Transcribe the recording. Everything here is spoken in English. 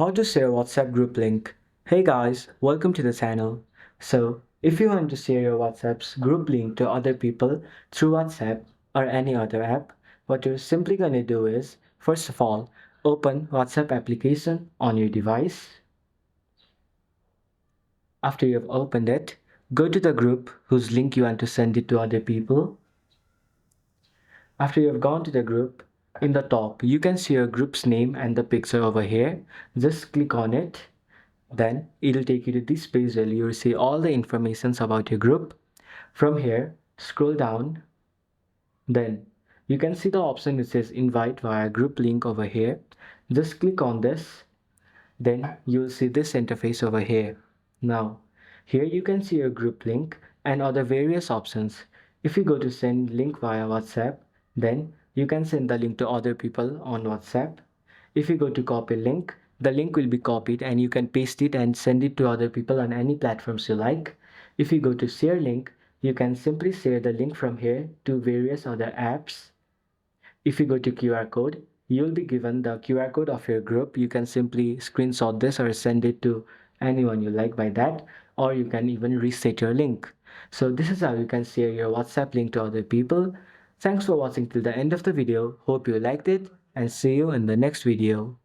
How to share WhatsApp group link. Hey guys, welcome to the channel. So, if you want to share your WhatsApp's group link to other people through WhatsApp or any other app, what you're simply going to do is, first of all, open WhatsApp application on your device. After you've opened it, go to the group whose link you want to send it to other people. After you've gone to the group, in the top, you can see your group's name and the picture over here. Just click on it. Then it'll take you to this page where you'll see all the informations about your group. From here, scroll down. Then you can see the option which says invite via group link over here. Just click on this. Then you'll see this interface over here. Now, here you can see your group link and other various options. If you go to send link via WhatsApp, then you can send the link to other people on WhatsApp. If you go to copy link, the link will be copied and you can paste it and send it to other people on any platforms you like. If you go to share link, you can simply share the link from here to various other apps. If you go to QR code, you'll be given the QR code of your group. You can simply screenshot this or send it to anyone you like by that, or you can even reset your link. So this is how you can share your WhatsApp link to other people. Thanks for watching till the end of the video. Hope you liked it and see you in the next video.